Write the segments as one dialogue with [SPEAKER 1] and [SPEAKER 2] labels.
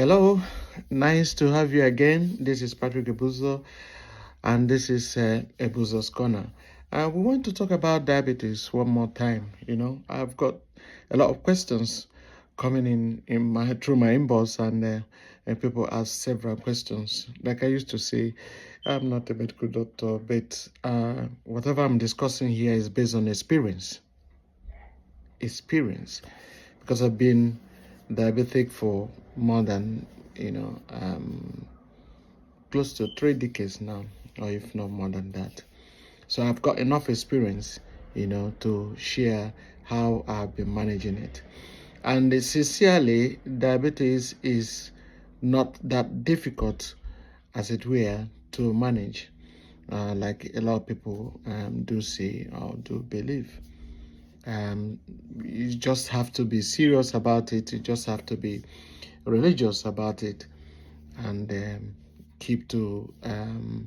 [SPEAKER 1] Hello, nice to have you again. This is Patrick Ebuzo, and this is Ebuzo's Corner. We want to talk about diabetes one more time. I've got a lot of questions coming in my through my inbox, and people ask several questions. Like I used to say, I'm not a medical doctor, but whatever I'm discussing here is based on experience, because I've been diabetic for more than close to 3 decades now, or if not more than that. So I've got enough experience, to share how I've been managing it. And sincerely, diabetes is not that difficult, as it were, to manage, like a lot of people do say or do believe. You just have to be serious about it. You just have to be religious about it, and keep to the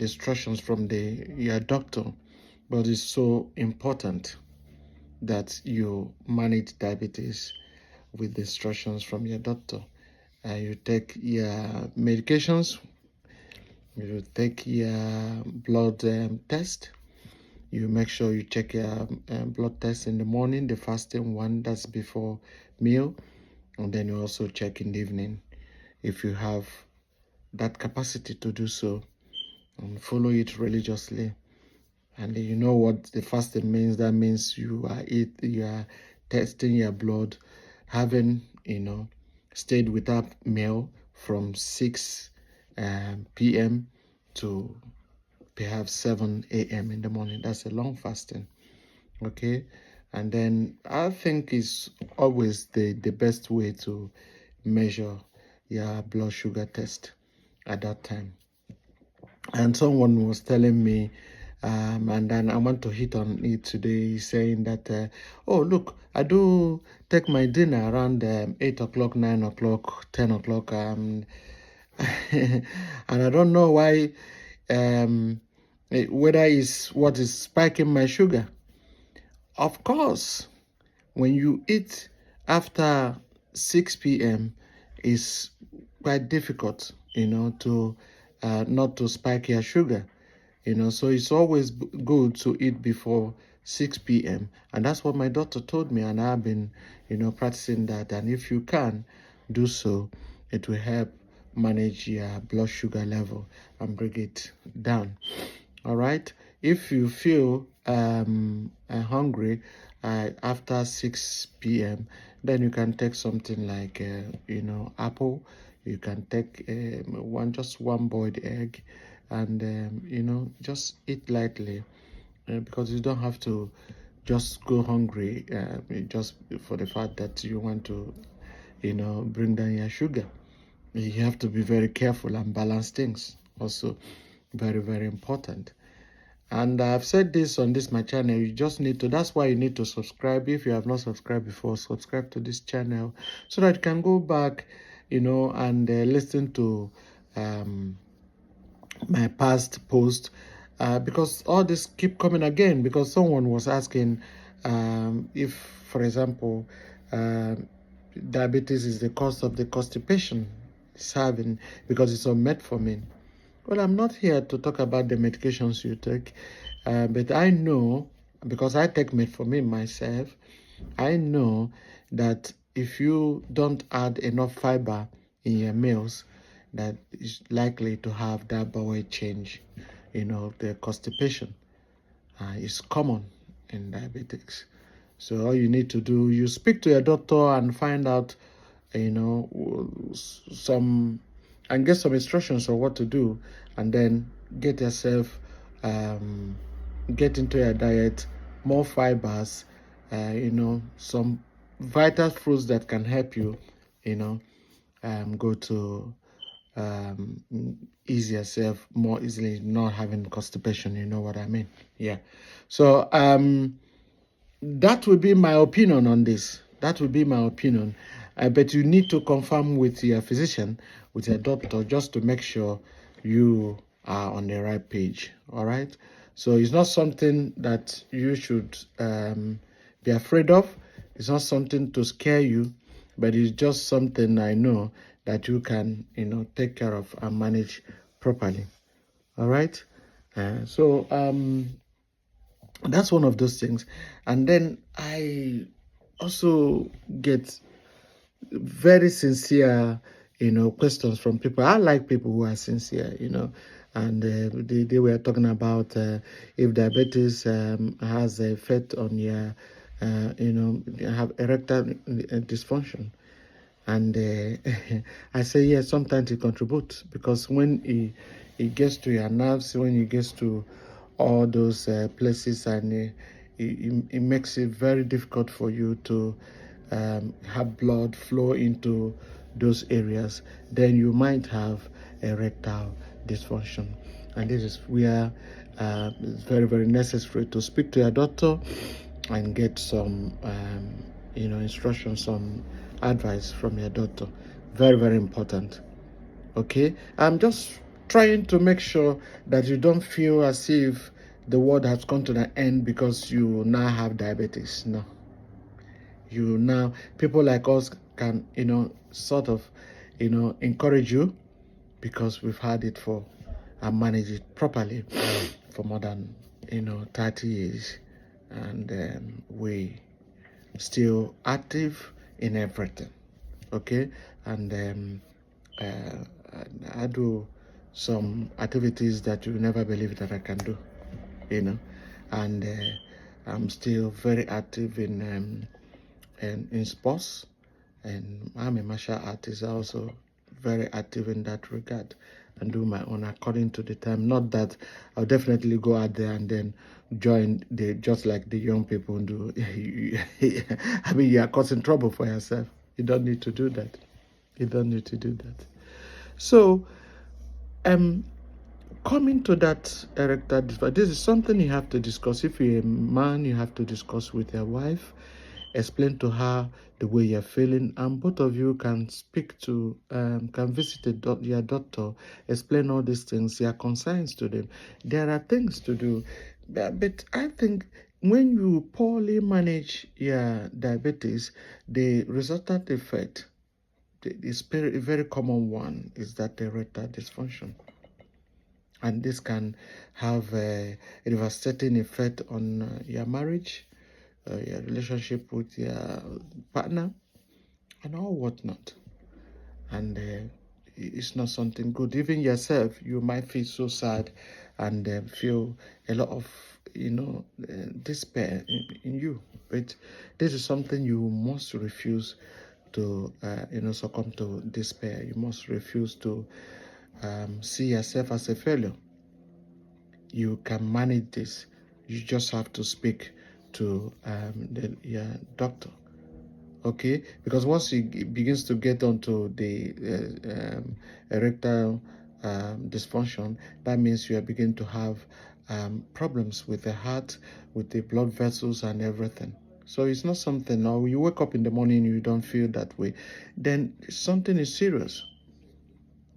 [SPEAKER 1] instructions from your doctor. But it's so important that you manage diabetes with the instructions from your doctor. You take your medications, you take your blood test. You make sure you check your blood test in the morning, the fasting one, that's before meal, and then you also check in the evening if you have that capacity to do so, and follow it religiously. And you know what the fasting means. That means you are testing your blood, having stayed without meal from 6 p.m. to perhaps 7 a.m. in the morning. That's a long fasting. Okay. And then I think it's always the best way to measure your blood sugar test at that time. And someone was telling me, and then I want to hit on it today, saying that, oh, look, I do take my dinner around 8 o'clock, 9 o'clock, 10 o'clock. And I don't know why, whether it's what is spiking my sugar. Of course, when you eat after 6 p.m., it's quite difficult, to not to spike your sugar. So it's always good to eat before 6 p.m. And that's what my doctor told me, and I've been, practicing that. And if you can do so, it will help manage your blood sugar level and bring it down. All right. If you feel hungry after 6 p.m., then you can take something like, apple. You can take just one boiled egg, and just eat lightly, because you don't have to just go hungry just for the fact that you want to bring down your sugar. You have to be very careful and balance things also. Very, very important. And I've said this on my channel. You just need to, that's why you need to subscribe. If you have not subscribed before, subscribe to this channel so that you can go back, and listen to my past post, because all this keep coming again, because someone was asking if, for example, diabetes is the cause of the constipation it's having because it's on metformin. Well, I'm not here to talk about the medications you take, but I know, because I take metformin myself, I know that if you don't add enough fiber in your meals, that is likely to have that bowel change. The constipation is common in diabetics. So all you need to do, you speak to your doctor and find out, some, and get some instructions on what to do, and then get yourself, get into your diet more fibers, some vital fruits that can help you, go to ease yourself more easily, not having constipation. You know what I mean? Yeah. So that would be my opinion on this. That would be my opinion. But you need to confirm with your physician, with your doctor, just to make sure you are on the right page. All right. So it's not something that you should be afraid of. It's not something to scare you. but it's just something I know that you can, take care of and manage properly. All right. So that's one of those things. And then I also get very sincere, questions from people. I like people who are sincere, and they were talking about if diabetes has an effect on your, have erectile dysfunction. And I say, yes, sometimes it contributes, because when it gets to your nerves, when it gets to all those places, and it makes it very difficult for you to have blood flow into those areas, then you might have erectile dysfunction. And this is where it's very, very necessary to speak to your doctor and get some, instructions, some advice from your doctor. Very, very important. Okay, I'm just trying to make sure that you don't feel as if the world has come to an end because you now have diabetes. No, you now, people like us can, sort of, encourage you, because we've had it for and managed it properly for more than 30 years, and we still active in everything. Okay, and I do some activities that you never believe that I can do, and I'm still very active in sports, and I'm a martial artist, also very active in that regard, and do my own according to the time. Not that I'll definitely go out there and then join the, just like the young people do. I mean, you are causing trouble for yourself. You don't need to do that. You don't need to do that. So, coming to that erectile dysfunction, this is something you have to discuss. If you're a man, you have to discuss with your wife, explain to her the way you're feeling, and both of you can speak to, can visit your doctor, explain all these things, your concerns to them. There are things to do, but I think when you poorly manage your diabetes, the resultant effect, the very, very common one, is that erectile dysfunction. And this can have a devastating effect on your marriage, your relationship with your partner, and all whatnot. And it's not something good. Even yourself, you might feel so sad and feel a lot of, despair in you. But this is something you must refuse to, succumb to despair. You must refuse to see yourself as a failure. You can manage this. You just have to speak to your doctor. Okay, because once it begins to get onto the erectile dysfunction, that means you are beginning to have problems with the heart, with the blood vessels and everything. So it's not something, or you wake up in the morning and you don't feel that way, then something is serious.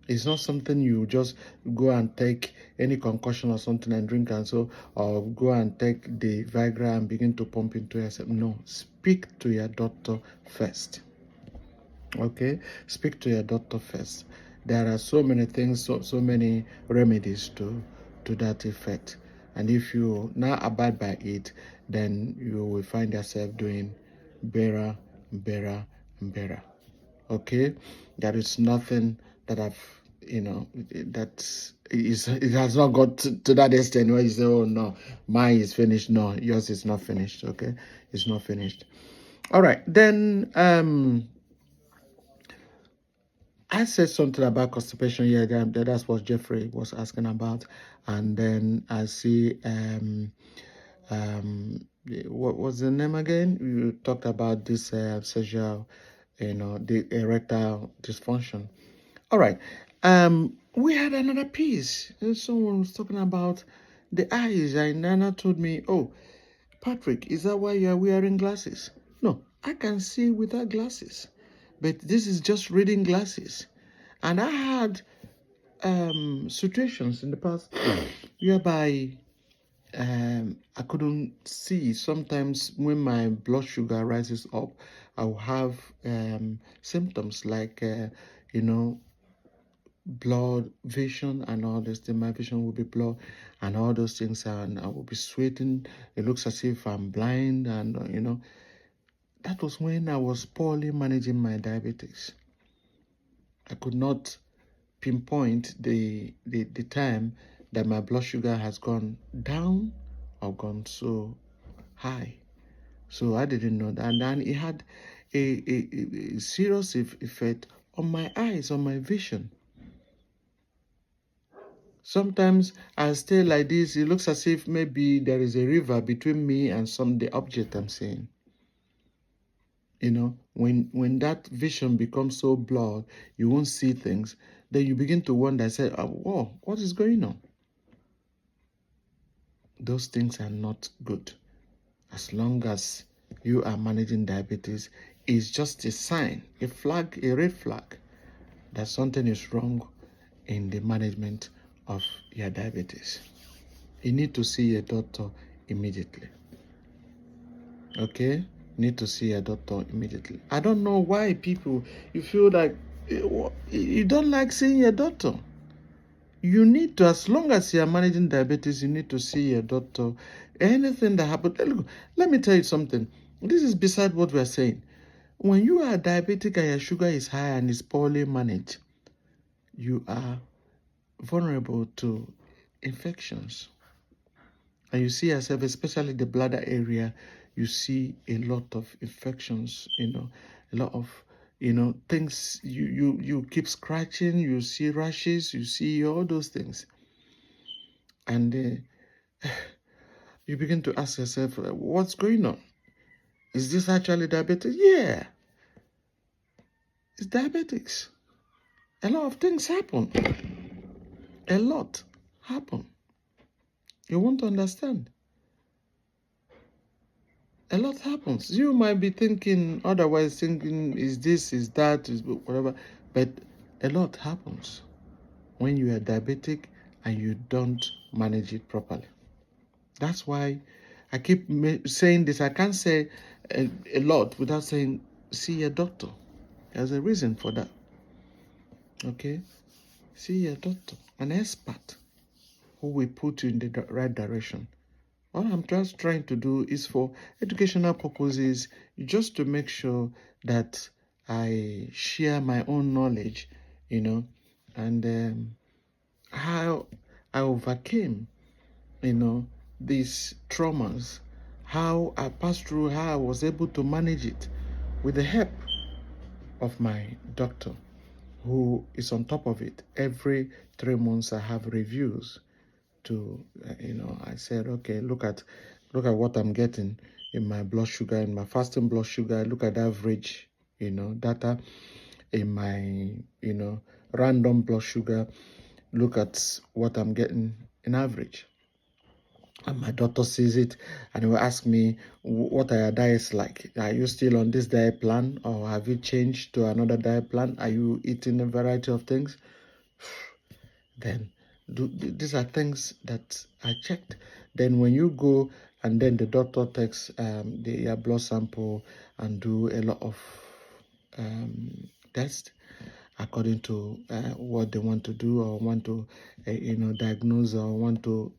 [SPEAKER 1] It's not something you just go and take any concussion or something and drink, and so, or go and take the Viagra and begin to pump into yourself. No, speak to your doctor first. Okay, speak to your doctor first. There are so many things, so many remedies to that effect, and if you now abide by it, then you will find yourself doing better, better, better. Okay, there is nothing that I've, that is, it has not got to that extent where you say, oh no, mine is finished. No, yours is not finished. Okay, it's not finished. All right, then I said something about constipation. Yeah, that's what Jeffrey was asking about. And then I see what was the name again? You talked about this sexual, the erectile dysfunction. All right. We had another piece. And someone was talking about the eyes, and Nana told me, "Oh, Patrick, is that why you are wearing glasses?" No, I can see without glasses, but this is just reading glasses. And I had situations in the past whereby I couldn't see. Sometimes when my blood sugar rises up, I'll have symptoms like, you know, blood vision and all this. Then my vision will be blood and all those things, and I will be sweating. It looks as if I'm blind, and that was when I was poorly managing my diabetes. I could not pinpoint the time that my blood sugar has gone down or gone so high. So I didn't know that. And then it had a serious effect on my eyes, on my vision. Sometimes I stay like this, it looks as if maybe there is a river between me and the object I'm seeing. When that vision becomes so blurred, you won't see things. Then you begin to wonder, say, oh, whoa, what is going on? Those things are not good. As long as you are managing diabetes, it's just a sign, a flag, a red flag that something is wrong in the management of your diabetes. You need to see a doctor immediately. Okay? Need to see a doctor immediately. I don't know why people, you feel like you don't like seeing a doctor. You need to, as long as you are managing diabetes, you need to see a doctor. Anything that happens, let me tell you something. This is beside what we are saying. When you are diabetic and your sugar is high and is poorly managed, you are vulnerable to infections. And you see yourself, especially the bladder area, you see a lot of infections, a lot of, things. You keep scratching, you see rashes, you see all those things. And you begin to ask yourself, what's going on? Is this actually diabetes? Yeah, it's diabetics. A lot of things happen. A lot happen. You won't understand. A lot happens. You might be thinking otherwise, thinking is this, is that, is whatever, but a lot happens when you are diabetic and you don't manage it properly. That's why I keep saying this. I can't say a lot without saying see a doctor. There's a reason for that. Okay? See a doctor, an expert who will put you in the right direction. All I'm just trying to do is for educational purposes, just to make sure that I share my own knowledge, and how I overcame, these traumas, how I passed through, how I was able to manage it with the help of my doctor, who is on top of it. Every 3 months, I have reviews to, I said, okay, look at what I'm getting in my blood sugar, in my fasting blood sugar. Look at average, data in my, random blood sugar. Look at what I'm getting in average. And my doctor sees it and he will ask me, what are your diets like? Are you still on this diet plan, or have you changed to another diet plan? Are you eating a variety of things? Then these are things that I checked. Then when you go and then the doctor takes your blood sample and do a lot of tests according to what they want to do, or want to diagnose, or want to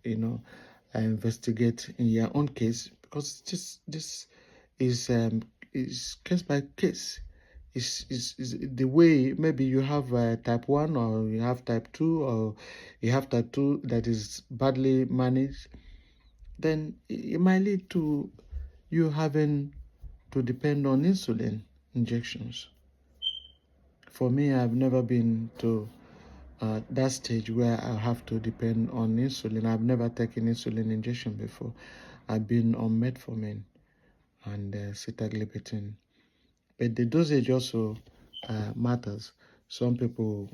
[SPEAKER 1] investigate in your own case, because this is case by case. Is the way. Maybe you have type 1, or you have type 2, or you have type 2 that is badly managed, then it might lead to you having to depend on insulin injections. For me, I've never been to that stage where I have to depend on insulin. I've never taken insulin injection before. I've been on metformin and sitagliptin. But the dosage also matters. Some people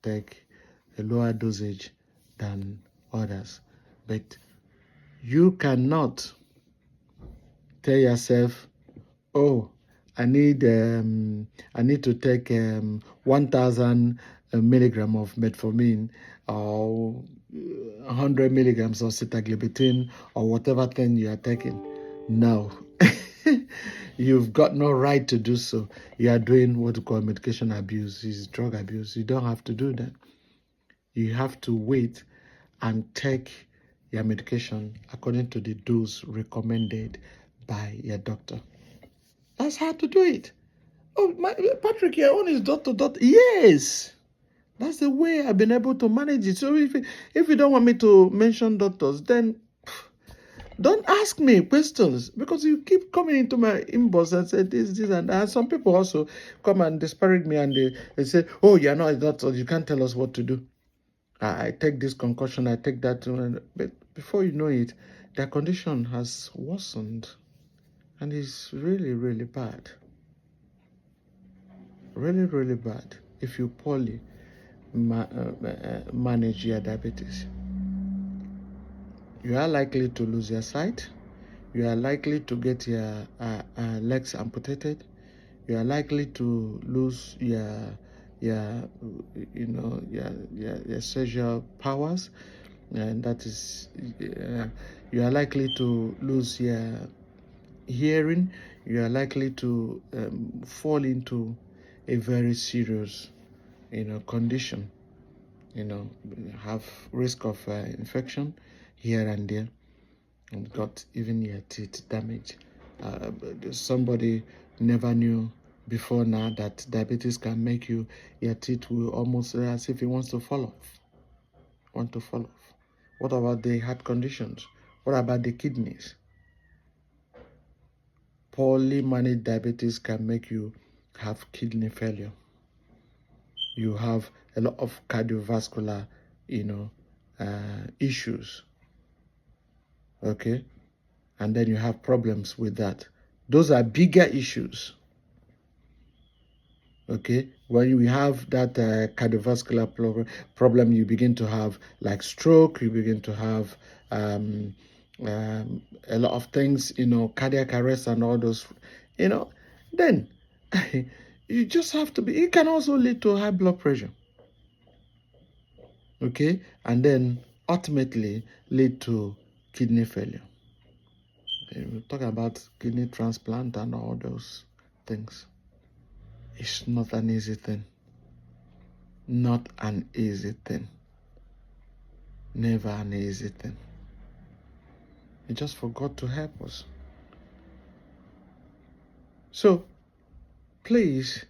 [SPEAKER 1] take a lower dosage than others. But you cannot tell yourself, oh, I need to take 1,000 milligram of metformin, or 100 milligrams of sitagliptin or whatever thing you are taking. No. You've got no right to do so. You are doing what we call medication abuse, is drug abuse. You don't have to do that. You have to wait and take your medication according to the dose recommended by your doctor. That's how to do it. Oh, Patrick, your own is dot to dot. Yes. That's the way I've been able to manage it. So if you don't want me to mention doctors, then don't ask me questions, because you keep coming into my inbox and say this, and that. And some people also come and disparage me, and they say, oh, you're not a doctor, you can't tell us what to do. I take this concussion, I take that, but before you know it, their condition has worsened, and it's really, really bad. Really, really bad if you poorly manage your diabetes. You are likely to lose your sight. You are likely to get your legs amputated. You are likely to lose your sexual powers, and that is you are likely to lose your hearing. You are likely to fall into a very serious condition, have risk of infection here and there, and got even your teeth damaged. Somebody never knew before now that diabetes can make your teeth will almost as if it wants to fall off. What about the heart conditions? What about the kidneys? Poorly managed diabetes can make you have kidney failure. You have a lot of cardiovascular, issues. Okay, and then you have problems with that. Those are bigger issues. Okay, when you have that cardiovascular problem, you begin to have like stroke. You begin to have a lot of things, cardiac arrest and all those, then you just have to be. It can also lead to high blood pressure. Okay, and then ultimately lead to kidney failure. We're talking about kidney transplant and all those things. It's not an easy thing. Not an easy thing. Never an easy thing. He just forgot to help us. So, please,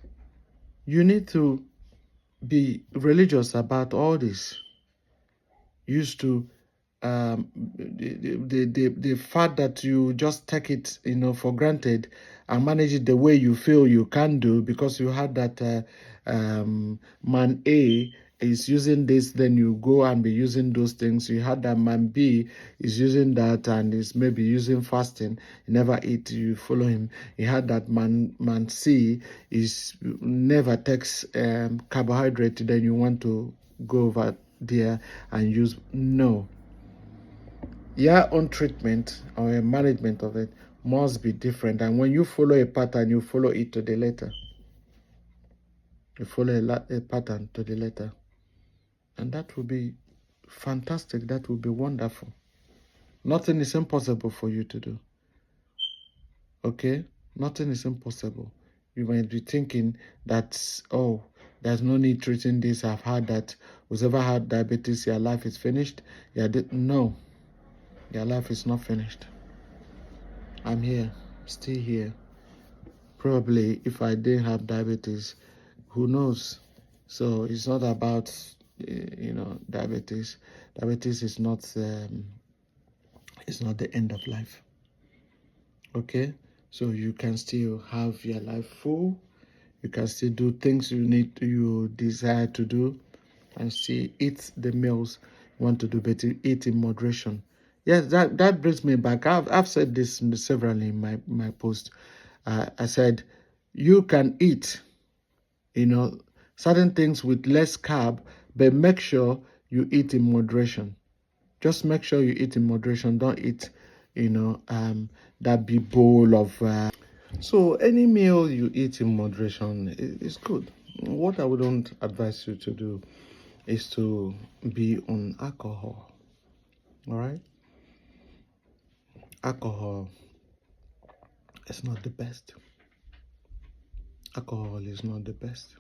[SPEAKER 1] you need to be religious about all this. Used to the fact that you just take it for granted and manage it the way you feel you can do, because you had that man A is using this, then you go and be using those things. You had that man B is using that and is maybe using fasting, he never eat, you follow him. You had that man C is never takes carbohydrate, then you want to go over there and use. No, your own treatment or a management of it must be different. And when you follow a pattern, you follow it to the letter. You follow a pattern to the letter. And that will be fantastic. That will be wonderful. Nothing is impossible for you to do. Okay? Nothing is impossible. You might be thinking that, oh, there's no need treating this. I've heard that who's ever had diabetes, your life is finished. No, your life is not finished. I'm here, still here. Probably if I didn't have diabetes, who knows? So it's not about, diabetes. Diabetes is not, it's not the end of life. Okay? So you can still have your life full. You can still do things you desire to do, and still eat the meals you want to do, but you eat in moderation. Yes, that brings me back. I've said this severally in my post. I said you can eat, certain things with less carb, but make sure you eat in moderation. Just make sure you eat in moderation. Don't eat, that big bowl of. So any meal you eat in moderation is good. What I wouldn't advise you to do is to be on alcohol. All right, alcohol is not the best. Alcohol is not the best.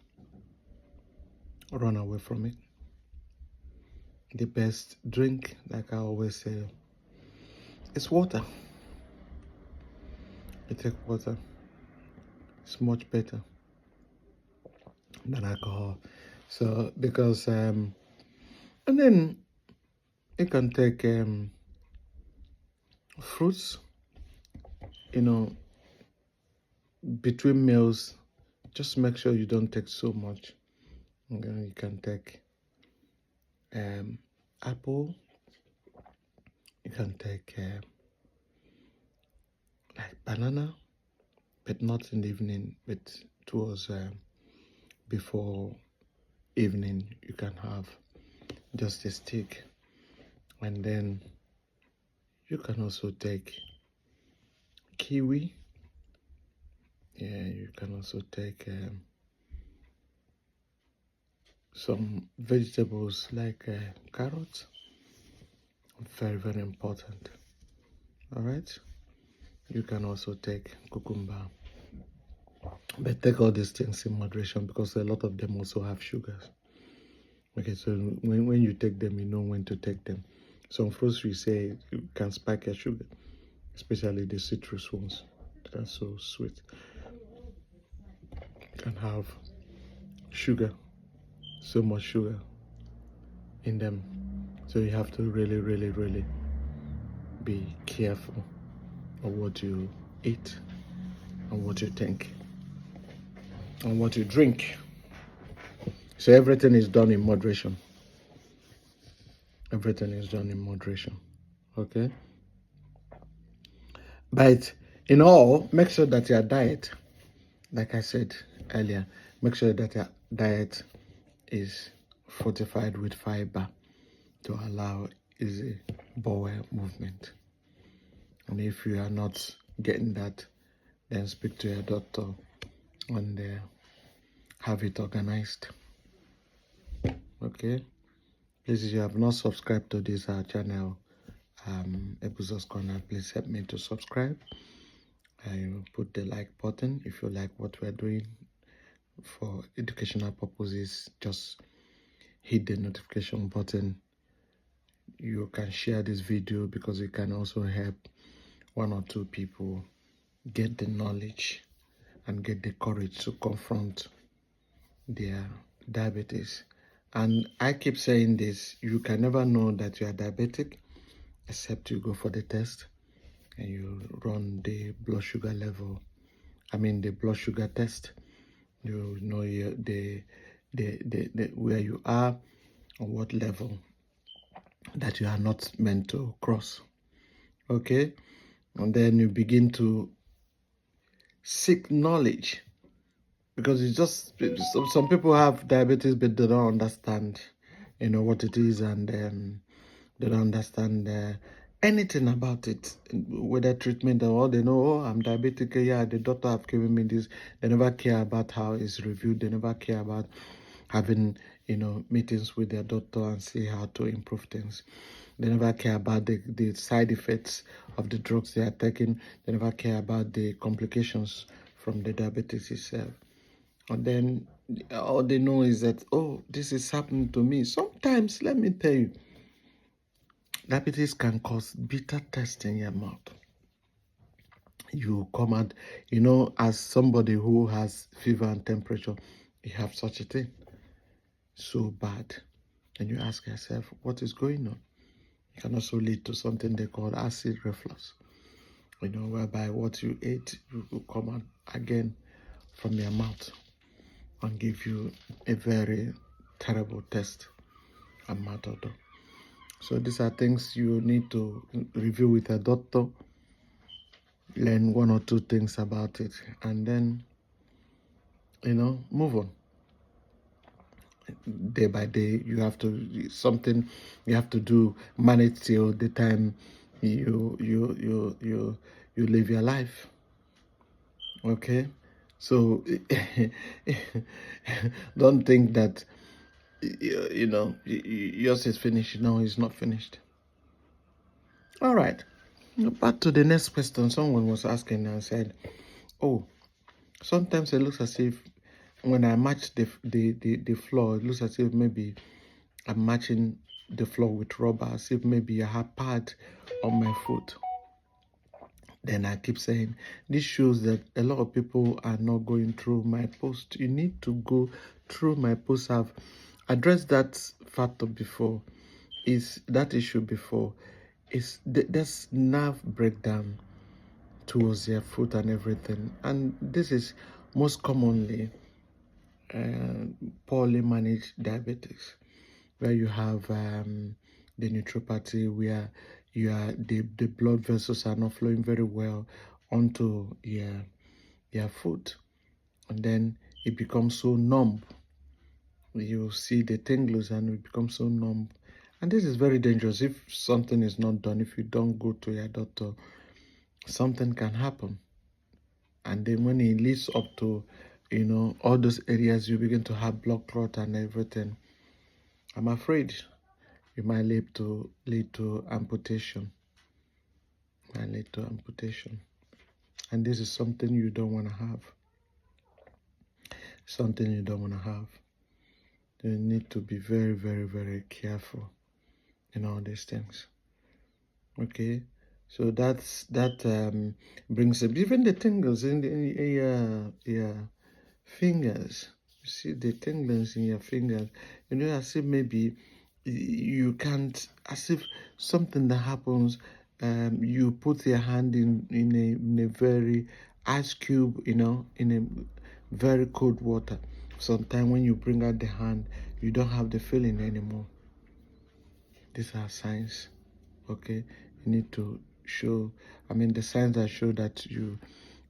[SPEAKER 1] Run away from it. The best drink, like I always say, is water. You take water. It's much better than alcohol. So because and then you can take fruits. You know, between meals, just make sure you don't take so much. You can take apple. You can take like banana, but not in the evening. But towards before evening, you can have just a stick, and then you can also take kiwi. Yeah, you can also take some vegetables like carrots. Very, very important. All right. You can also take cucumber, but take all these things in moderation because a lot of them also have sugars. Okay, so when you take them, you know when to take them. Some fruits we say you can spike your sugar, especially the citrus ones that are so sweet, can have sugar, so much sugar in them. So you have to really, really, really be careful of what you eat and what you think and what you drink. So everything is done in moderation. Everything is done in moderation. Okay? But in all, make sure that your diet, like I said earlier, make sure that your diet is fortified with fiber to allow easy bowel movement. And if you are not getting that, then speak to your doctor and have it organized. Okay? Please, if you have not subscribed to this channel, Ebuzo's Corner, please help me to subscribe. Put the like button if you like what we're doing for educational purposes. Just hit the notification button. You can share this video because it can also help one or two people get the knowledge and get the courage to confront their diabetes. And I keep saying this, you can never know that you are diabetic except you go for the test and you run the blood sugar level. The blood sugar test. You know the where you are, on what level that you are not meant to cross. Okay, and then you begin to seek knowledge because it's just some people have diabetes but they don't understand, what it is, and they don't understand anything about it, whether treatment or all. They know, oh, I'm diabetic, yeah, the doctor have given me this. They never care about how it's reviewed. They never care about having, meetings with their doctor and see how to improve things. They never care about the side effects of the drugs they are taking. They never care about the complications from the diabetes itself. And then all they know is that, oh, this is happening to me. Sometimes, let me tell you, diabetes can cause bitter taste in your mouth. You come out, as somebody who has fever and temperature, you have such a thing, so bad. And you ask yourself, what is going on? It can also lead to something they call acid reflux, whereby what you ate will come out again from your mouth and give you a very terrible taste and mouth odor. So these are things you need to review with a doctor, learn one or two things about it, and then, move on. Day by day, you have to do, manage till the time you live your life. Okay, so don't think that yours is finished. No, it's not finished. All right. Back to the next question. Someone was asking and said, "Oh, sometimes it looks as if when I match the floor, it looks as if maybe I'm matching the floor with rubber, as if maybe I have pad on my foot." Then I keep saying, this shows that a lot of people are not going through my post. You need to go through my post. I've addressed that factor before, is that issue before, is there's nerve breakdown towards their foot and everything. And this is most commonly poorly managed diabetics, where you have the neutropathy, where the blood vessels are not flowing very well onto your foot, and then it becomes so numb. You see the tingles and it becomes so numb, and this is very dangerous. If something is not done, if you don't go to your doctor, something can happen. And then when it leads up to all those areas, you begin to have blood clot and everything. I'm afraid it might lead to amputation. And this is something you don't want to have. Something you don't want to have. You need to be very, very, very careful in all these things. Okay, so that brings up even the tingles in your fingers. You see the tingles in your fingers. As if maybe you can't, as if something that happens. You put your hand in a very ice cube, in a very cold water. Sometimes when you bring out the hand, you don't have the feeling anymore. These are signs. Okay, you need to show. The signs that show that you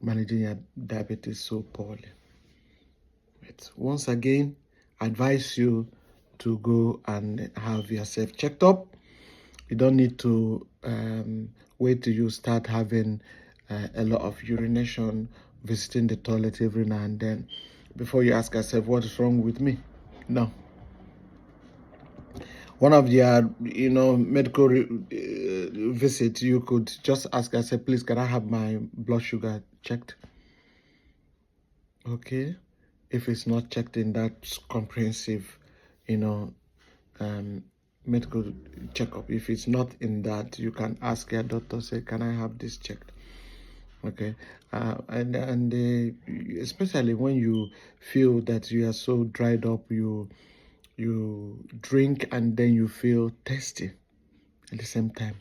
[SPEAKER 1] managing your diabetes so poorly. But once again, I advise you to go and have yourself checked up. You don't need to wait till you start having a lot of urination, visiting the toilet every now and then, before you ask yourself, what is wrong with me? No. One of your, medical visits, you could just ask yourself, please, can I have my blood sugar checked? Okay. If it's not checked in that comprehensive, medical checkup, if it's not in that, you can ask your doctor, say, can I have this checked? Okay. And especially when you feel that you are so dried up, you drink and then you feel thirsty at the same time.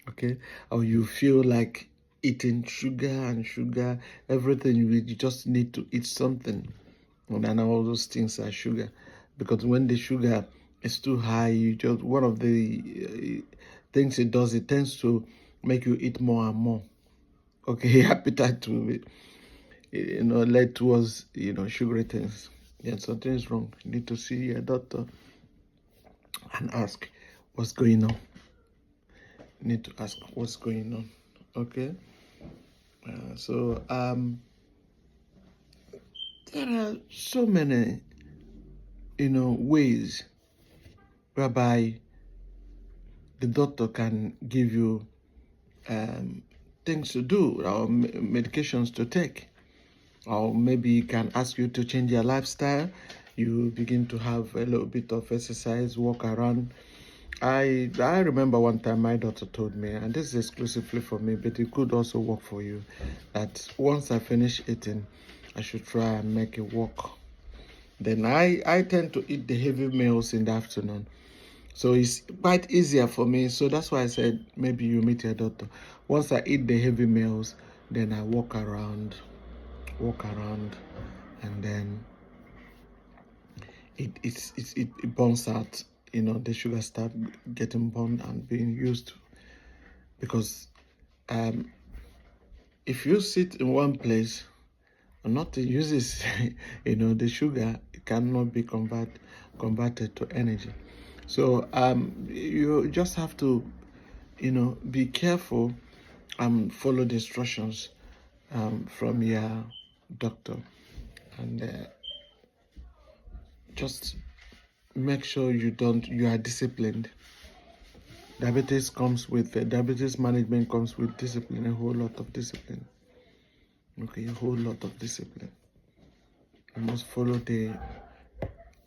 [SPEAKER 1] Okay, or you feel like eating sugar, everything. You just need to eat something, and all those things are sugar, because when the sugar is too high, you just, one of the things it does, it tends to make you eat more and more. Okay, appetite will lead towards sugary things. Yeah, something is wrong. You need to see your doctor and ask what's going on. You need to ask what's going on. Okay. So there are so many ways whereby the doctor can give you things to do, or medications to take, or maybe he can ask you to change your lifestyle. You begin to have a little bit of exercise, walk around. I remember one time my daughter told me, and this is exclusively for me, but it could also work for you, that once I finish eating, I should try and make a walk. Then I tend to eat the heavy meals in the afternoon, so it's quite easier for me. So that's why I said maybe you meet your doctor. Once I eat the heavy meals, then I walk around, and then it burns out. The sugar start getting burned and being used, because if you sit in one place and nothing uses, the sugar cannot be converted to energy. So you just have to, be careful and follow the instructions from your doctor, and just make sure you are disciplined. Diabetes management comes with discipline, a whole lot of discipline. Okay, a whole lot of discipline. You must follow the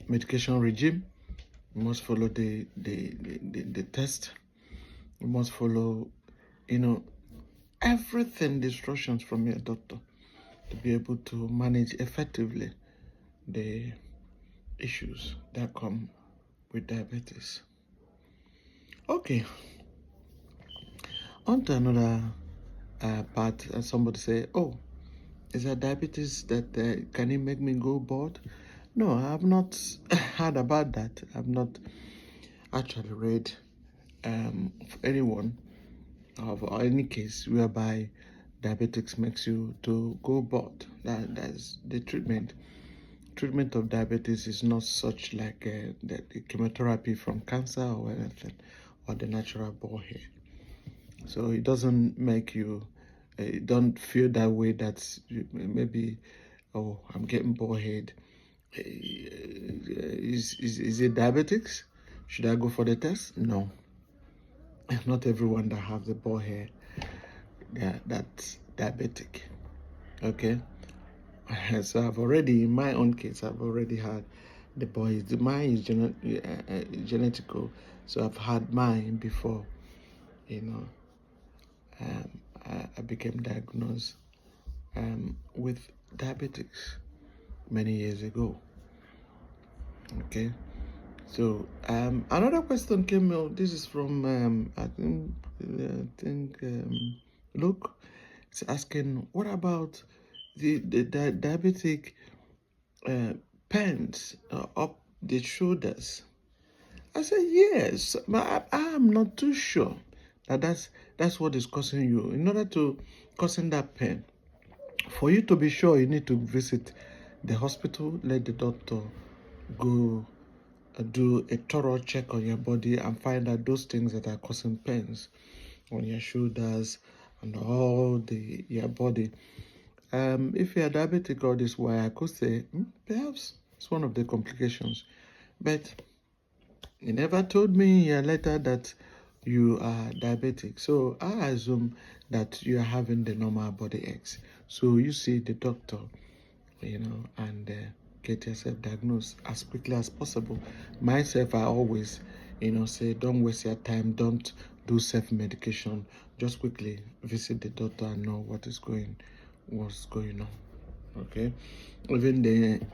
[SPEAKER 1] medication regime. You must follow the test. You must follow, everything, the instructions from your doctor, to be able to manage effectively the issues that come with diabetes. Okay, on to another part. Somebody say, oh, is that diabetes that can it make me go bald? No, I have not heard about that. I've not actually read of anyone of any case whereby diabetics makes you to go bald. That's the treatment. Treatment of diabetes is not such like the chemotherapy from cancer or anything, or the natural bald hair. So it doesn't make you, don't feel that way that maybe, oh, I'm getting bald head. Is it diabetics? Should I go for the test? No. Not everyone that has the bald hair, that's diabetic. Okay. So I've already, in my own case, I've already had the boys. Mine is genetical, so I've had mine before. I became diagnosed with diabetics many years ago. Okay, so another question came out. This is from I think Luke. It's asking, what about the diabetic pants up the shoulders? I said yes, but I'm not too sure that's what is causing you. In order to causing that pain, for you to be sure, you need to visit the hospital, let the doctor go do a thorough check on your body and find out those things that are causing pains on your shoulders and all your body. If you are diabetic all this while, I could say perhaps it's one of the complications, but he never told me in your letter that you are diabetic. So I assume that you are having the normal body aches. So you see the doctor, and get yourself diagnosed as quickly as possible. Myself, I always, say don't waste your time. Don't do self-medication. Just quickly visit the doctor and know what's going on. Okay. Even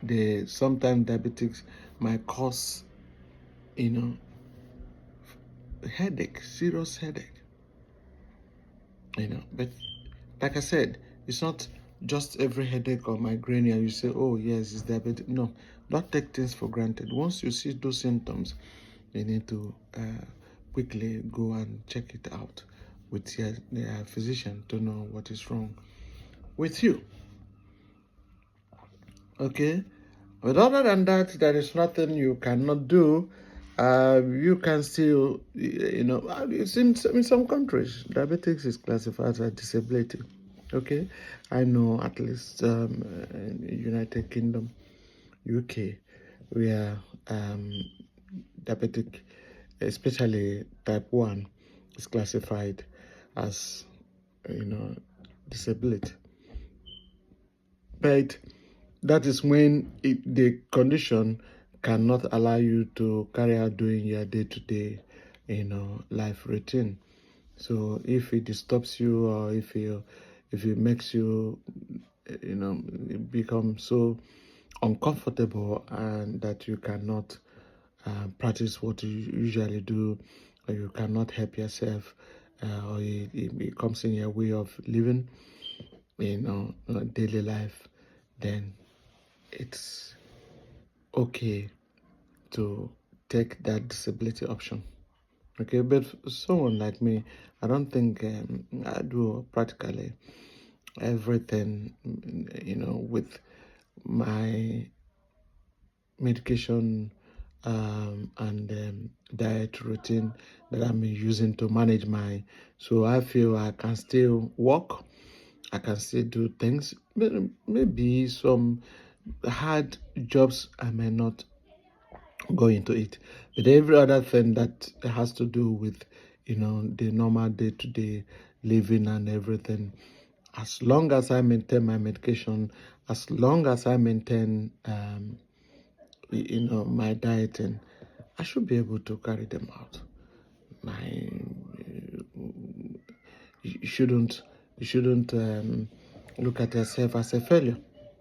[SPEAKER 1] the sometimes diabetics might cause, headache, serious headache. But like I said, it's not just every headache or migraine and you say, oh yes, it's diabetic. No, don't take things for granted. Once you see those symptoms, you need to quickly go and check it out with your physician to know what is wrong with you. Okay, but other than that, there is nothing you cannot do. You can still, it's in some countries, diabetics is classified as a disability. Okay, I know at least in United Kingdom, UK, where diabetic, especially type 1, is classified as, disability. But that is when the condition cannot allow you to carry out doing your day-to-day, life routine. So if it disturbs you, or if it makes you, become so uncomfortable and that you cannot practice what you usually do, or you cannot help yourself, or it comes in your way of living, daily life, then it's okay to take that disability option. Okay, but for someone like me, I don't think I do practically everything, with my medication and diet routine that I'm using to manage so I feel I can still walk, I can still do things, maybe some hard jobs I may not go into it. But every other thing that has to do with, the normal day-to-day living and everything, as long as I maintain my medication, as long as I maintain, my dieting, I should be able to carry them out. You shouldn't, look at yourself as a failure,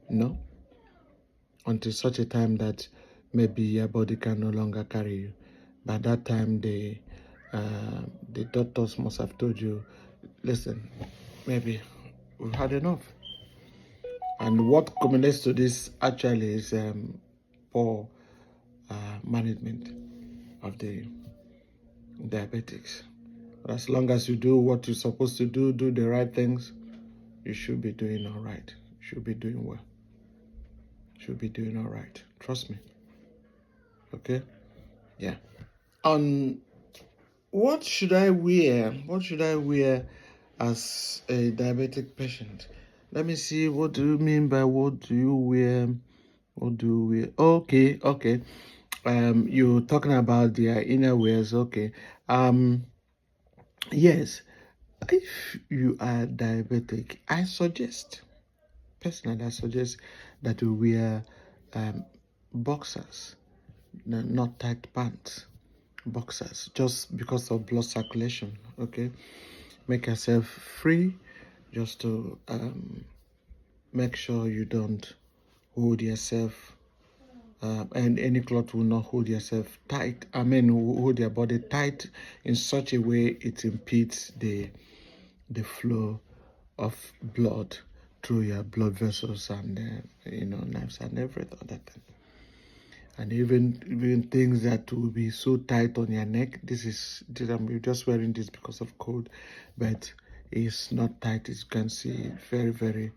[SPEAKER 1] until such a time that maybe your body can no longer carry you. By that time, the doctors must have told you, listen, maybe we've had enough. And what culminates to this actually is poor management of the diabetics. But as long as you do what you're supposed to do the right things, you should be doing all right. You should be doing well. You should be doing all right. Trust me. Okay? Yeah. On what should I wear? What should I wear as a diabetic patient? Let me see. What do you mean by what do you wear? What do you wear? Okay. You're talking about their inner wears. Okay. Yes. If you are diabetic, personally, I suggest that you wear boxers, not tight pants. Boxers, just because of blood circulation. Okay, make yourself free, just to make sure you don't hold yourself, and any cloth will not hold yourself tight. Hold your body tight in such a way it impedes the flow of blood through your blood vessels and nerves and every other thing. And even things that will be so tight on your neck. I'm just wearing this because of cold, but it's not tight. As you can see, very, very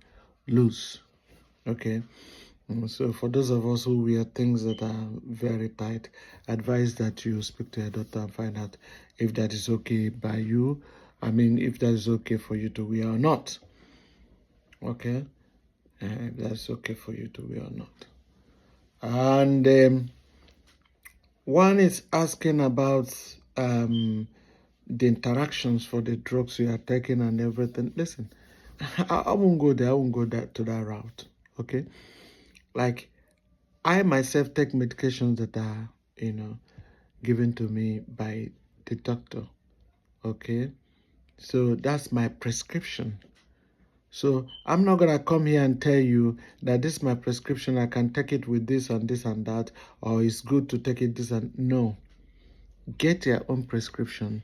[SPEAKER 1] loose. Okay. So for those of us who wear things that are very tight, advise that you speak to your doctor and find out if that is okay by you. If that is okay for you to wear or not. Okay. If that's okay for you to wear or not. And one is asking about the interactions for the drugs you are taking and everything. Listen, I won't go there. I won't go to that route. Okay, like I myself take medications that are given to me by the doctor. Okay, so that's my prescription. So I'm not gonna come here and tell you that this is my prescription. I can take it with this and this and that, or it's good to take it this and no. Get your own prescription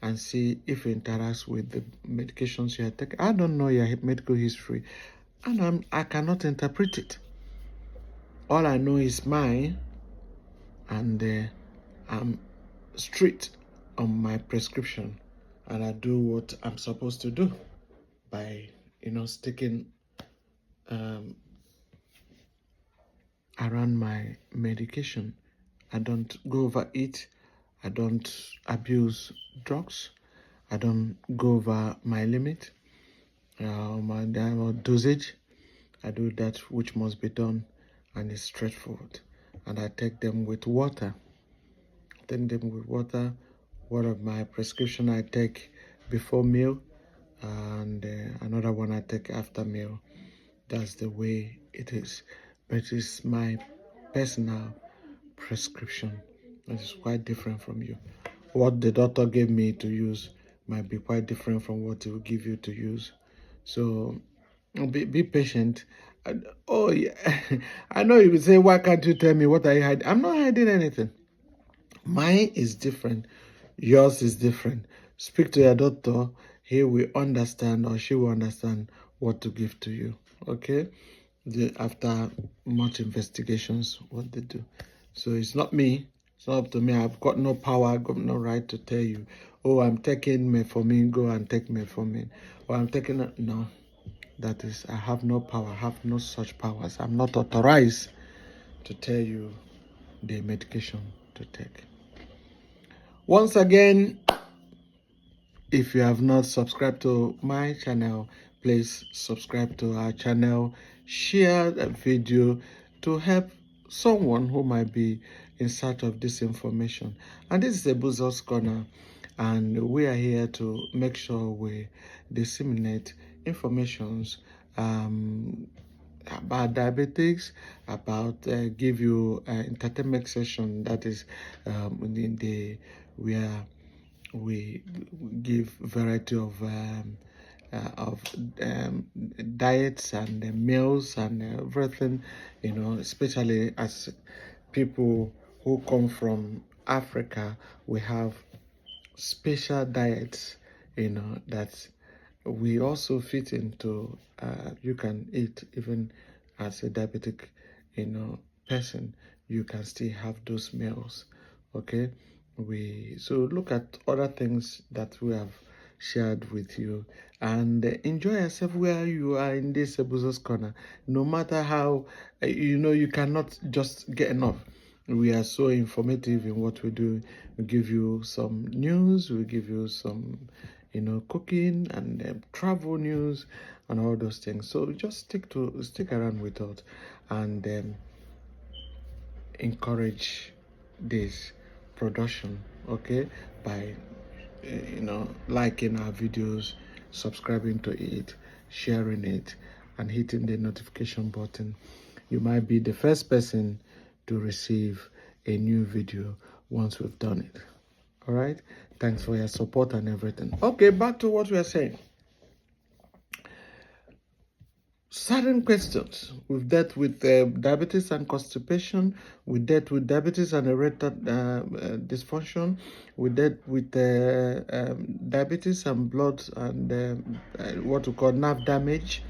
[SPEAKER 1] and see if it interacts with the medications you are taking. I don't know your medical history, and I cannot interpret it. All I know is mine, and I'm strict on my prescription, and I do what I'm supposed to do by sticking around my medication. I don't go over it. I don't abuse drugs. I don't go over my limit, my dosage. I do that which must be done, and it's straightforward. And I take them with water. One of my prescription I take before meal, and another one I take after meal. That's the way it is. But it's my personal prescription. It's quite different from you. What the doctor gave me to use might be quite different from what he will give you to use. So be patient. Oh yeah, I know you will say, why can't you tell me what are you hiding? I'm not hiding anything. Mine is different. Yours is different. Speak to your doctor. He will understand, or she will understand what to give to you. Okay? After much investigations, what they do. So it's not me. It's not up to me. I've got no power. I've got no right to tell you, oh, I'm taking metformin, go and take metformin. Or I'm taking no. That is, I have no power. I have no such powers. I'm not authorized to tell you the medication to take. Once again, if you have not subscribed to my channel, please subscribe to our channel, share the video to help someone who might be in search of this information. And this is a Boozer's Corner, and we are here to make sure we disseminate informations about diabetics, about give you entertainment session, that is in the where we give variety of diets and meals and everything, especially as people who come from Africa. We have special diets, that we also fit into. You can eat even as a diabetic, person. You can still have those meals. Okay, we so look at other things that we have shared with you, and enjoy yourself where you are in this Boozer's Corner. No matter how you cannot just get enough. We are so informative in what we do. We give you some news, we give you some cooking and travel news and all those things. So just stick around with us, and encourage this production, okay, by liking our videos, subscribing to it, sharing it, and hitting the notification button. You might be the first person to receive a new video once we've done it. All right, thanks for your support and everything. Okay, back to what we are saying. Certain questions. We've dealt with diabetes and constipation. We dealt with diabetes and erectile dysfunction. We dealt with diabetes and blood and what we call nerve damage.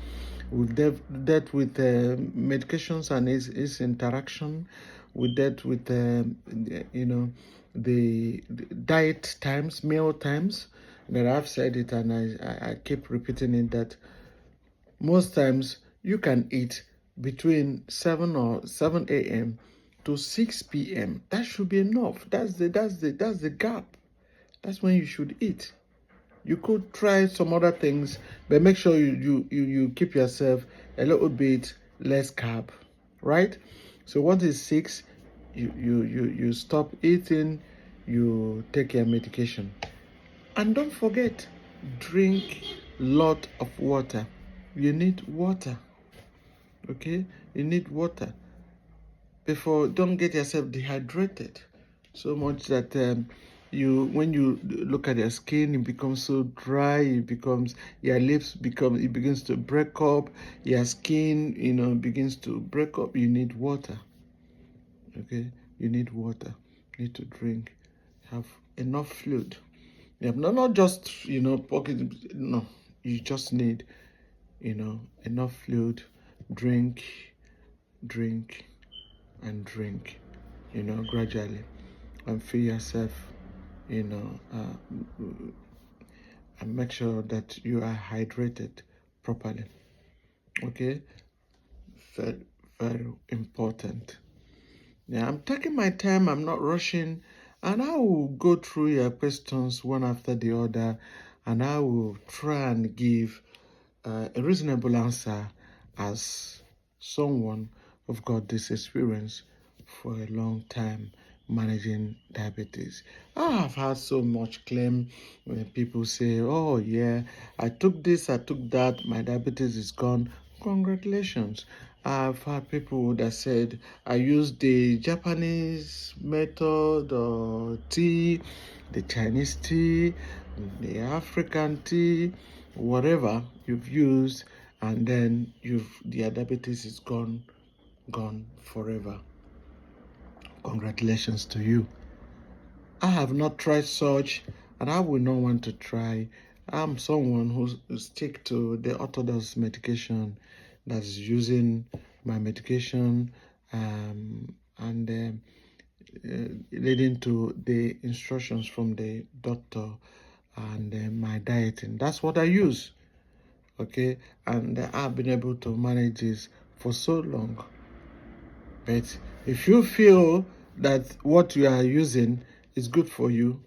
[SPEAKER 1] We've dealt with medications and its interaction. We dealt with the diet times, meal times. That I've said it, and I keep repeating it, that most times you can eat between 7 a.m. to 6 p.m. That should be enough. That's the gap. That's when you should eat. You could try some other things, but make sure you keep yourself a little bit less carb, right? So once it's 6, you stop eating, you take your medication. And don't forget, drink lot of water. You need water, okay? You need water. Don't get yourself dehydrated so much that when you look at your skin, it becomes so dry. Your lips it begins to break up. Your skin, begins to break up. You need water, okay? You need water. You need to drink. Have enough fluid. Yeah, not just pocket. No, you just need enough fluid. Drink, and drink, gradually, and feel yourself, and make sure that you are hydrated properly. Okay, very, very important. Yeah, I'm taking my time, I'm not rushing, and I will go through your questions one after the other, and I will try and give a reasonable answer as someone who've got this experience for a long time managing diabetes. I have had so much claim when people say, oh yeah, I took this, I took that, my diabetes is gone. Congratulations. I've had people that said, I used the Japanese method or tea, the Chinese tea, the African tea, whatever you've used, and then the diabetes is gone forever. Congratulations to you. I have not tried such, and I will not want to try. I'm someone who stick to the orthodox medication, that's using my medication, and leading to the instructions from the doctor, and my dieting. That's what I use. Okay, and I've been able to manage this for so long. But if you feel that what you are using is good for you,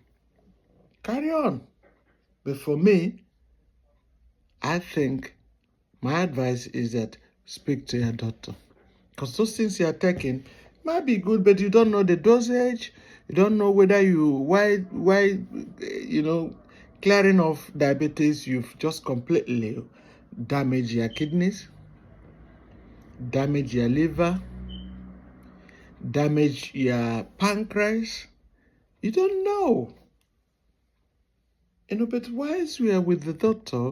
[SPEAKER 1] carry on. But for me, I think my advice is that speak to your doctor, because those things you are taking Might be good, but you don't know the dosage. You don't know whether clearing of diabetes, you've just completely damaged your kidneys, damaged your liver, damaged your pancreas. You don't know. But whilst we are with the doctor,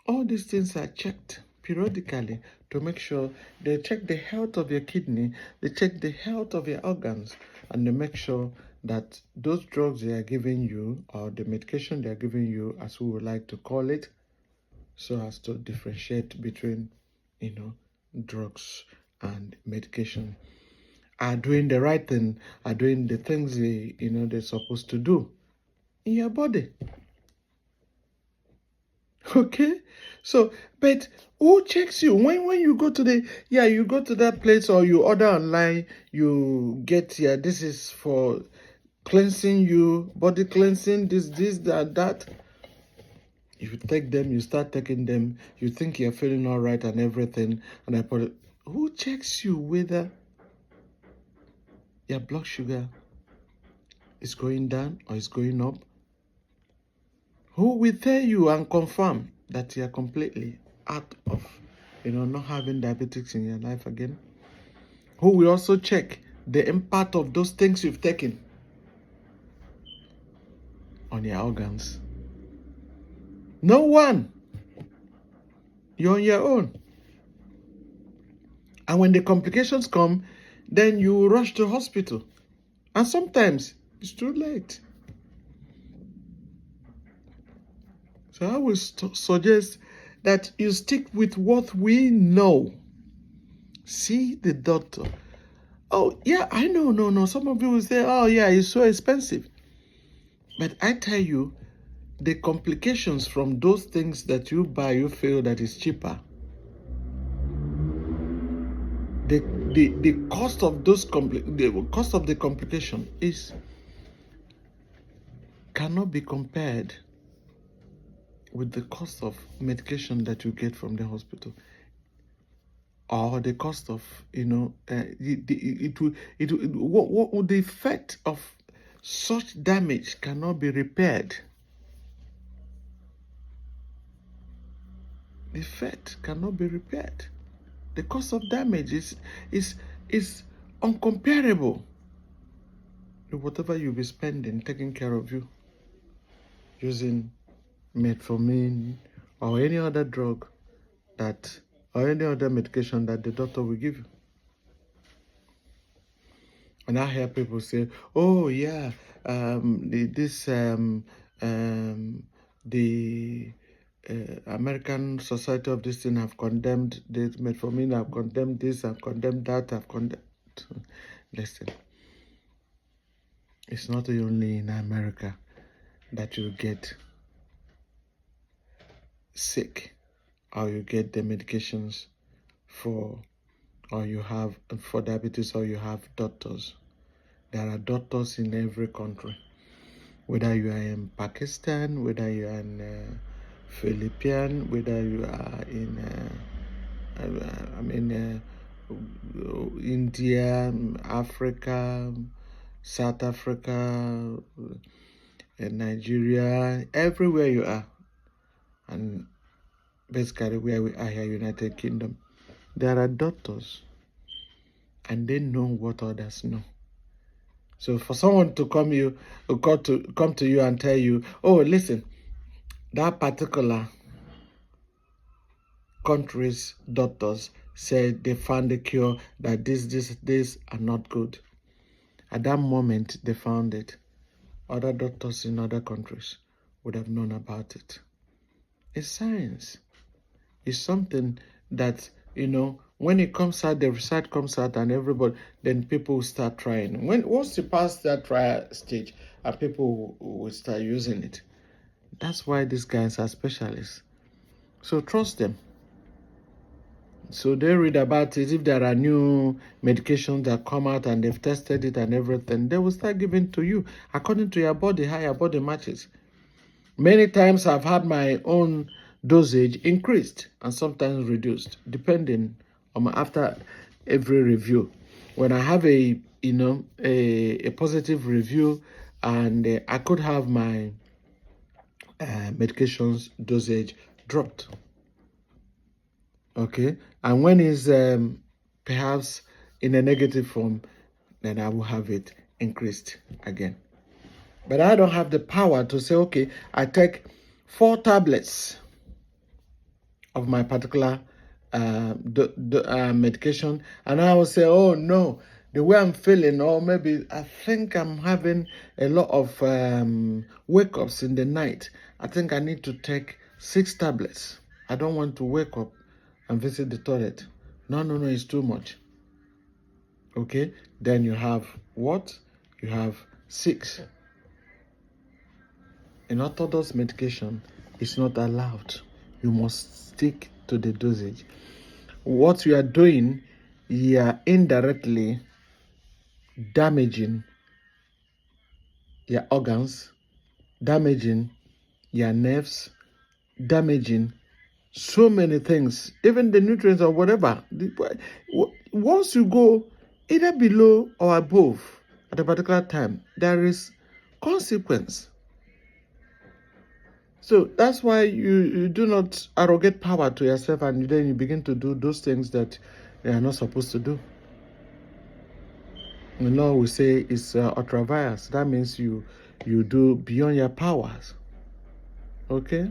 [SPEAKER 1] all these things are checked periodically to make sure they check the health of your kidney, they check the health of your organs, and they make sure that those drugs they are giving you, or the medication they are giving you, as we would like to call it, so as to differentiate between, drugs and medication, are doing the right thing, are doing the things they're supposed to do in your body. Okay, so but who checks you when you go to you go to that place, or you order online, you get this is for cleansing, you body cleansing, this that. If you take them, you start taking them, you think you're feeling all right and everything, and I put it. Who checks you whether your blood sugar is going down or is going up? Who will tell you and confirm that you are completely out of, not having diabetics in your life again? Who will also check the impact of those things you've taken on your organs? No one. You're on your own. And when the complications come, then you rush to hospital. And sometimes it's too late. So I will suggest that you stick with what we know. See the doctor. Oh, yeah, I know, no. Some of you will say, oh, yeah, it's so expensive. But I tell you, the complications from those things that you buy, you feel that is cheaper. The cost of the cost of the complication cannot be compared with the cost of medication that you get from the hospital, or the cost of what the effect of such damage cannot be repaired. The effect cannot be repaired. The cost of damage is uncomparable to whatever you'll be spending taking care of you, using metformin or any other drug or any other medication that the doctor will give you. And I hear people say, "Oh yeah, the American Society of this thing have condemned this metformin, have condemned this, have condemned that, have condemned." Listen, it's not only in America that you get sick, or you get the medications for diabetes, or you have doctors. There are doctors in every country, whether you are in Pakistan, whether you are in Philippines, whether you are in India, Africa, South Africa, Nigeria, everywhere you are, and basically where we are here, United Kingdom, there are doctors, and they know what others know. So for someone to come to you and tell you, "Oh, listen, that particular country's doctors said they found a cure, that this are not good." At that moment they found it, other doctors in other countries would have known about it. It's science. It's something that, when it comes out, the research comes out, and everybody, then people will start trying. Once you pass that trial stage, and people will start using it. That's why these guys are specialists. So trust them. So they read about it. If there are new medications that come out and they've tested it and everything, they will start giving to you according to your body, how your body matches. Many times I've had my own dosage increased and sometimes reduced, depending on after every review. when I have a positive review, and I could have my medications dosage dropped. Okay, and when it's perhaps in a negative form, then I will have it increased again. But I don't have the power to say, okay, I take 4 tablets of my particular medication, and I will say, oh no, the way I'm feeling, or maybe I think I'm having a lot of wake ups in the night. I think I need to take 6 tablets. I don't want to wake up and visit the toilet. No, it's too much. Okay, then you have what? You have 6. In orthodox medication, it's not allowed. You must stick to the dosage. What you are doing, you are indirectly damaging your organs, damaging your nerves, damaging so many things, even the nutrients or whatever. Once you go either below or above at a particular time, there is consequence. So that's why you do not arrogate power to yourself, and then you begin to do those things that you are not supposed to do. The law will say it's ultra-vires. That means you do beyond your powers. Okay?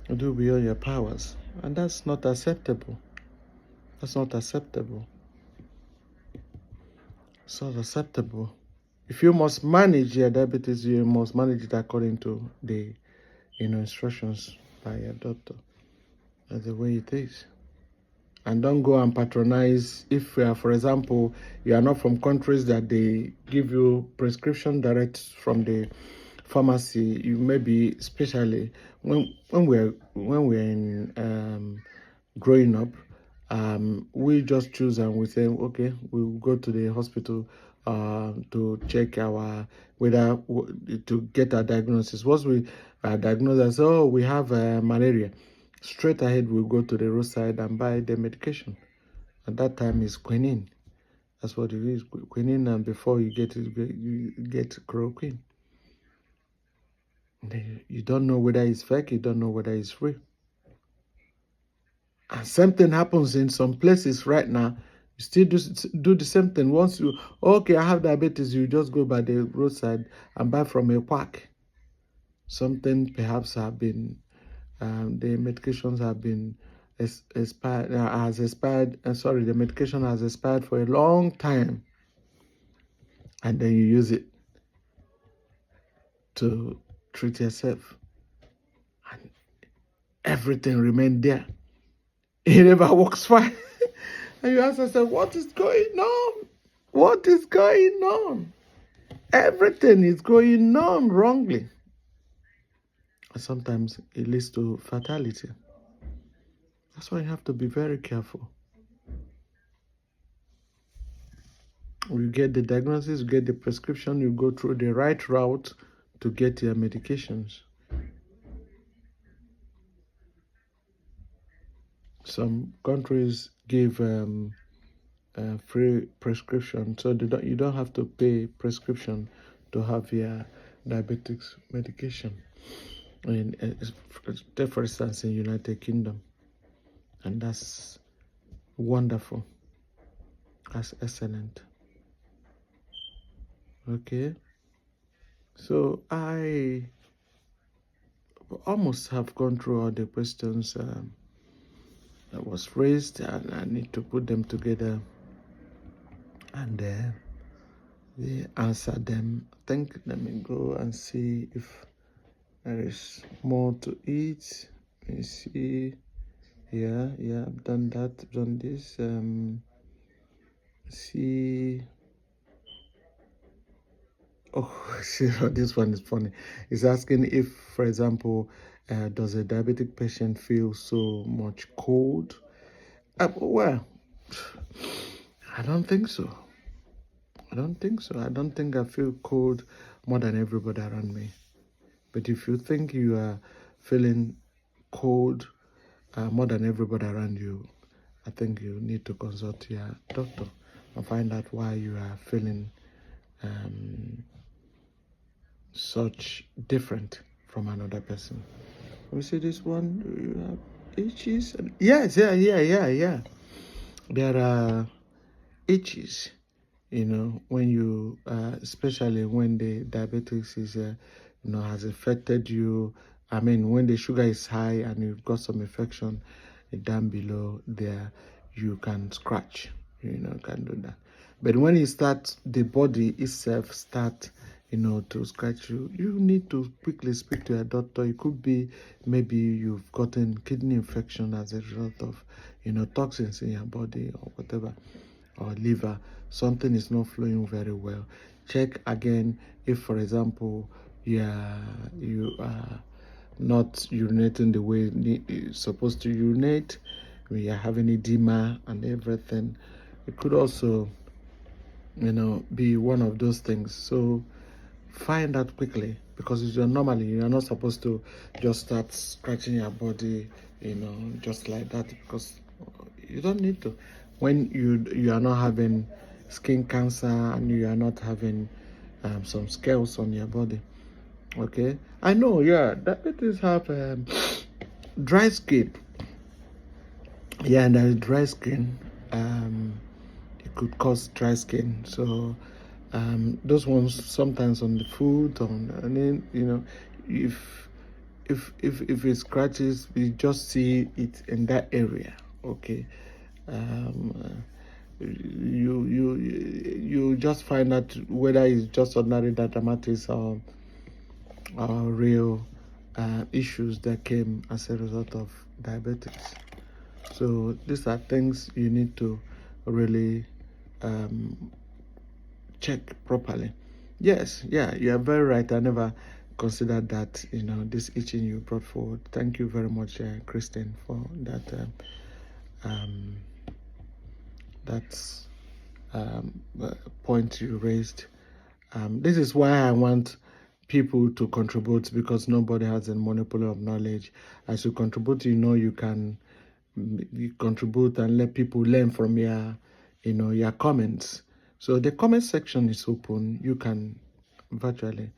[SPEAKER 1] You do beyond your powers. And that's not acceptable. That's not acceptable. It's not acceptable. If you must manage your diabetes, you must manage it according to the instructions by your doctor. That's the way it is. And don't go and patronize. If, for example, you are not from countries that they give you prescription direct from the pharmacy, you maybe, especially when we're in growing up, we just choose and we say, okay, we'll go to the hospital to check our whether to get our diagnosis. Once we are diagnosed and say, oh, we have malaria, straight ahead we'll go to the roadside and buy the medication. At that time is quinine. That's what it is, quinine, and before you get it, you get chloroquine. You don't know whether it's fake, you don't know whether it's real. And something happens in some places right now. You still do the same thing. Once you, okay, I have diabetes, you just go by the roadside and buy from a quack. Something perhaps have been, the medications have been expired, the medication has expired for a long time. And then you use it to treat yourself. And everything remained there. It never works fine. And you ask yourself, what is going on? What is going on? Everything is going on wrongly. And sometimes it leads to fatality. That's why you have to be very careful. You get the diagnosis, you get the prescription, you go through the right route to get your medications. Some countries give free prescription, so you don't have to pay prescription to have your diabetics medication. For instance, in United Kingdom, and that's wonderful. That's excellent. Okay, so I almost have gone through all the questions that was raised, and I need to put them together and they answer them. I think, let me go and see if there is more to it. Let me see. Yeah, I've done that, done this. See. Oh, see, this one is funny. It's asking if, for example, does a diabetic patient feel so much cold? Well, I don't think so. I don't think I feel cold more than everybody around me. But if you think you are feeling cold more than everybody around you, I think you need to consult your doctor and find out why you are feeling such different from another person. We see this one, you have itches. Yes, yeah. There are itches, when you, especially when the diabetes is, has affected you. I mean, when the sugar is high and you've got some infection down below there, you can scratch, can do that. But when it starts, the body itself start, to scratch you, you need to quickly speak to your doctor. It could be maybe you've gotten kidney infection as a result of, toxins in your body or whatever, or liver. Something is not flowing very well. Check again if, for example, you are not urinating the way you're supposed to urinate. We are having edema and everything. It could also, be one of those things. So find out quickly, because normally you're not supposed to just start scratching your body, just like that, because you don't need to. When you are not having skin cancer and you are not having some scales on your body. Okay, I know. Yeah, diabetes have dry skin. Yeah, and there's dry skin. It could cause dry skin. So those ones sometimes on the food, and then if it scratches, we just see it in that area. Okay, you just find out whether it's just ordinary dermatitis or real issues that came as a result of diabetes. So these are things you need to really check properly. Yes, yeah, you are very right. I never considered that, this itching you brought forward. Thank you very much, Kristen, for that that's point you raised. This is why I want people to contribute, because nobody has a monopoly of knowledge. As you contribute, you can contribute and let people learn from your comments. So the comment section is open. You can virtually,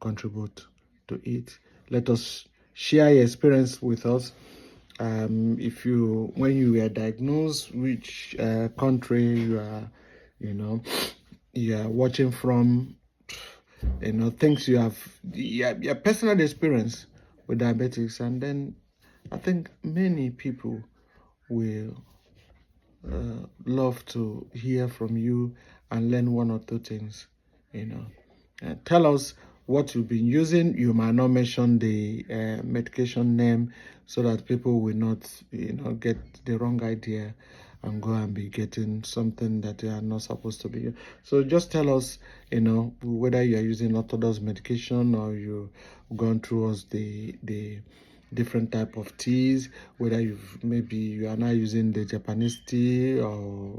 [SPEAKER 1] contribute to it. Let us share your experience with us. If when you were diagnosed, which country you are, you are watching from, things you have, your personal experience with diabetes, and then I think many people will love to hear from you and learn one or two things. Tell us what you've been using. You might not mention the medication name, so that people will not, get the wrong idea and go and be getting something that they are not supposed to be. So just tell us, whether you are using orthodox medication or you've gone through us the different type of teas, whether you are now using the Japanese tea or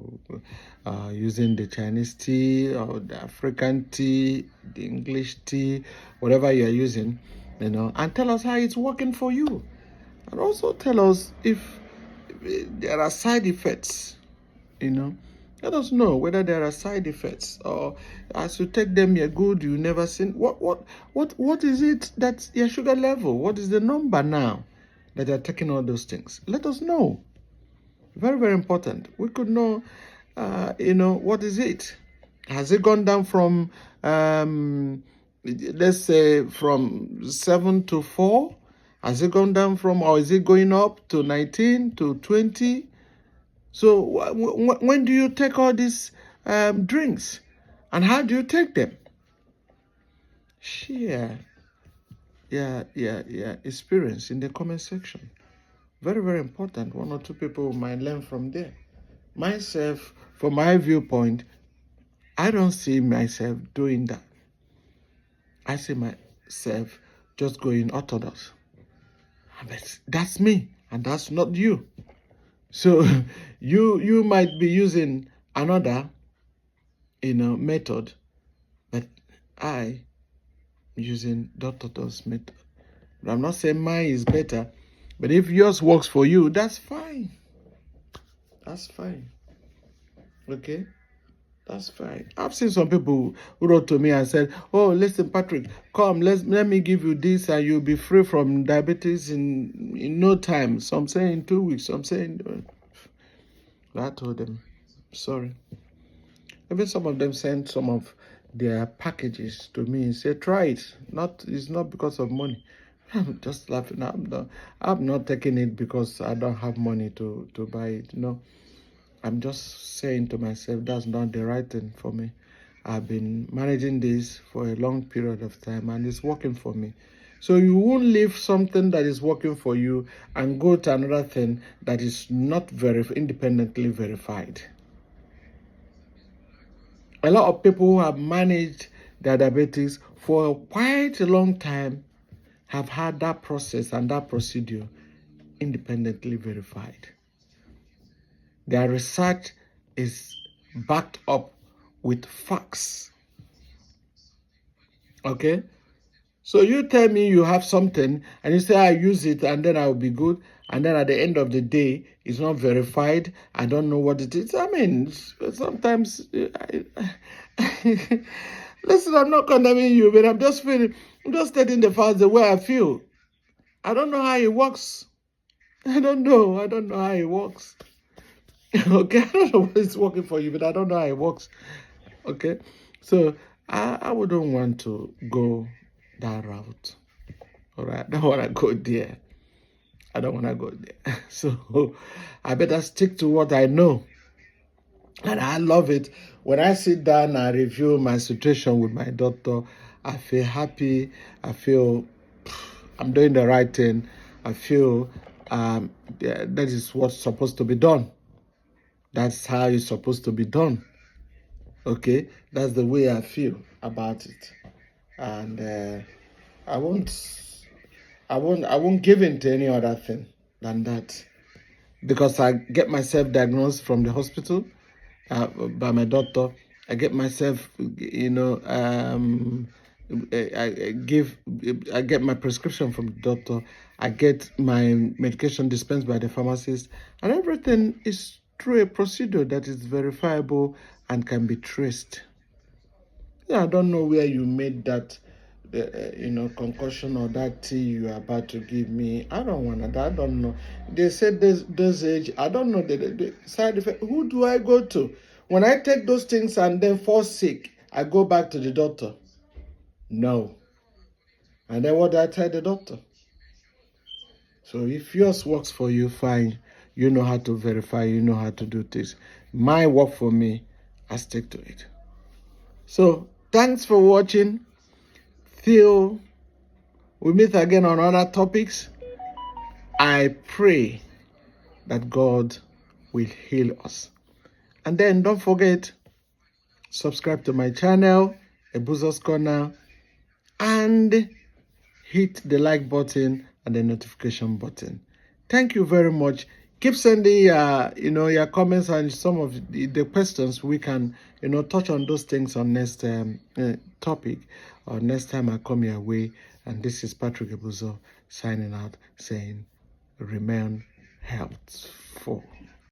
[SPEAKER 1] using the Chinese tea or the African tea, the English tea, whatever you are using, and tell us how it's working for you. And also tell us if there are side effects, Let us know whether there are side effects, or as you take them, you're good. You never seen what is it that's your sugar level? What is the number now that you're taking all those things? Let us know. Very, very important. We could know, what is it? Has it gone down from, let's say, from 7 to 4? Has it gone down from, or is it going up to 19 to 20? So when do you take all these drinks, and how do you take them? Share experience in the comment section. Very, very important. One or two people might learn from there. Myself, from my viewpoint, I don't see myself doing that. I see myself just going orthodox. But that's me, and that's not you. So you might be using another, method, but I using the orthodox method. But I'm not saying mine is better, but if yours works for you, that's fine. That's fine. Okay? That's fine. I've seen some people who wrote to me and said, "Oh, listen, Patrick, come, let me give you this, and you'll be free from diabetes in no time." Some say in 2 weeks. Some saying, I told them, sorry. Even some of them sent some of their packages to me and said, "Try it." It's not because of money. I'm just laughing. I'm not taking it because I don't have money to buy it. No. I'm just saying to myself, that's not the right thing for me. I've been managing this for a long period of time and it's working for me. So you won't leave something that is working for you and go to another thing that is not independently verified. A lot of people who have managed their diabetes for quite a long time have had that process and that procedure independently verified. Their research is backed up with facts. Okay? So you tell me you have something and you say I use it and then I'll be good, and then at the end of the day it's not verified. I don't know what it is. I mean, sometimes listen, I'm not condemning you, but I'm just stating the facts the way I feel. I don't know how it works. I don't know how it works. Okay, I don't know what is working for you, but I don't know how it works. Okay, so I wouldn't want to go that route. All right, I don't want to go there. I don't want to go there. So I better stick to what I know. And I love it. When I sit down and review my situation with my doctor, I feel happy. I feel I'm doing the right thing. I feel that is what's supposed to be done. That's how it's supposed to be done. Okay, that's the way I feel about it, and I won't give in to any other thing than that, because I get myself diagnosed from the hospital by my doctor. I get myself, I get my prescription from the doctor. I get my medication dispensed by the pharmacist, and everything is through a procedure that is verifiable and can be traced. Yeah, I don't know where you made that, concussion or that tea you are about to give me. I don't want that. I don't know. They said this dosage. I don't know the side effect. Who do I go to? When I take those things and then fall sick, I go back to the doctor. No. And then what do I tell the doctor? So if yours works for you, fine. You know how to verify. You know how to do this. My work for me, I stick to it. So thanks for watching. Till we meet again on other topics, I pray that God will heal us. And then don't forget, subscribe to my channel, Ebuzo's Corner, and hit the like button and the notification button. Thank you very much. Keep sending your comments and some of the questions. We can touch on those things on next topic or next time I come your way. And this is Patrick Ebuzo signing out, saying remain healthful.